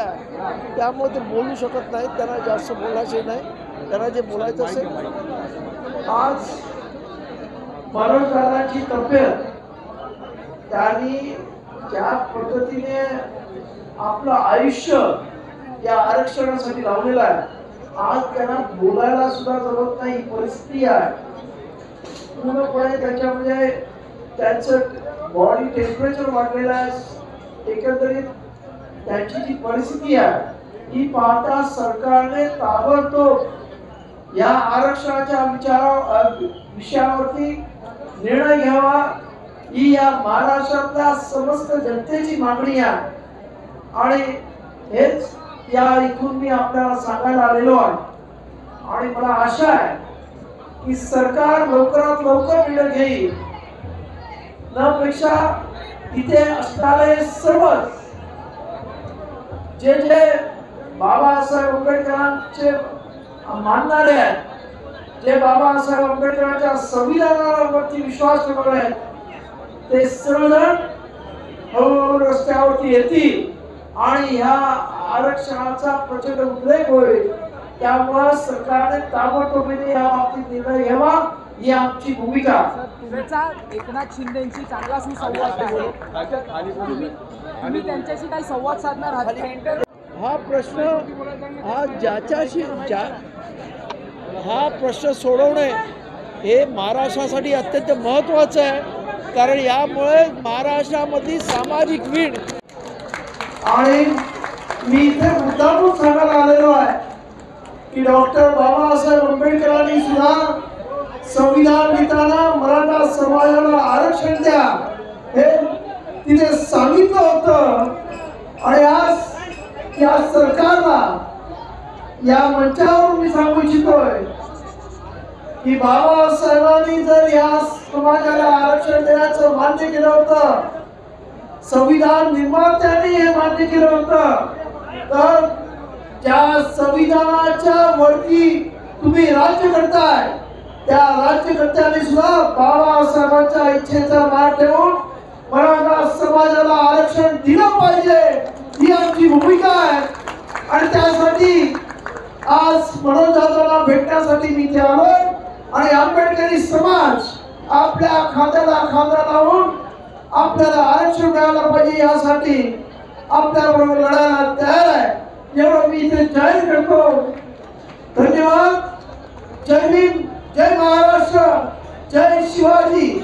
आहे, त्यामुळे ते बोलू शकत नाहीत. त्यांना जास्त बोलायचे नाही. त्यांना जे बोलायचं असेल. आज मनोजदारांची तब्येत, त्यांनी ज्या पद्धतीने आपलं आयुष्य या आरक्षणासाठी लावलेलं आहे, आज त्यांना बोलायला सुद्धा जमत नाही परिस्थिती आहे. पूर्णपणे त्याच्यामध्ये त्यांचं बॉडी टेम्परेचर वाढलेलं आहे. एकंदरीत त्यांची जी परिस्थिती आहे ही पाहता सरकारने ताबडतोब या आरक्षणाच्या विषयावरती निर्णय घ्यावा, ही या महाराष्ट्रातल्या समस्त जनतेची मागणी आहे. आणि हेच या इथून मी आपल्याला सांगायला आलेलो आहे. आणि मला आशा आहे की सरकार लवकरात लवकर निर्णय घेईल. त्यापेक्षा इथे असणारे सर्वच जे जे बाबासाहेब आंबेडकरांचे मानणारे आहेत, जे बाबासाहेब आंबेडकरांच्या संविधानावरती विश्वास ठेवणारे आहेत, ते सर्वजण हळूहळू रस्त्यावरती येतील आणि ह्या आरक्षणाचा प्रचंड उल्लेख होईल. त्यामुळे सरकारने ताबडतोबीने या बाबतीत निर्णय घ्यावा, ही आमची भूमिका. एकनाथ शिंदेची चांगला सुसंवाद आहे, तुम्ही त्यांच्याशी काही संवाद साधणार आहात? हा प्रश्न हा प्रश्न सोडवणे हे महाराष्ट्रासाठी अत्यंत महत्त्वाचं आहे. कारण यामुळे महाराष्ट्रामधली सामाजिक वीण. आणि मी इथे मुद्दामून सांगायला आलेलो आहे की डॉक्टर बाबासाहेब आंबेडकरांनी सुद्धा संविधान लिहिताना मराठा समाजाला आरक्षण द्या हे तिथे सांगितलं होतं. आणि आज या सरकारला या मंचावर मी सांगू इच्छितोय की बाबासाहेबांनी जर या समाजाला आरक्षण देण्याचं मान्य केलं होतं, संविधान निर्मात्यांनी हे मान्य केलं होतं, तर ज्या संविधानाच्या वरती तुम्ही राज्य करताय त्या राज्यकर्त्यांनी सुद्धा बाबासाहेबांच्या इच्छेचा मान ठेवून मराठा समाजाला आरक्षण दिलं पाहिजे, ही आमची भूमिका आहे. आणि त्यासाठी आज मनोजदादांना भेटण्यासाठी मी इथे आलोय. आणि आंबेडकरी समाज आपल्या खांद्याला खांदा लावून आपल्याला आरक्षण मिळायला पाहिजे यासाठी आपल्याबरोबर लढायला तयार आहे, एवढं मी इथे जाहीर करतो. धन्यवाद. जय भीम, जय महाराष्ट्र, जय शिवाजी.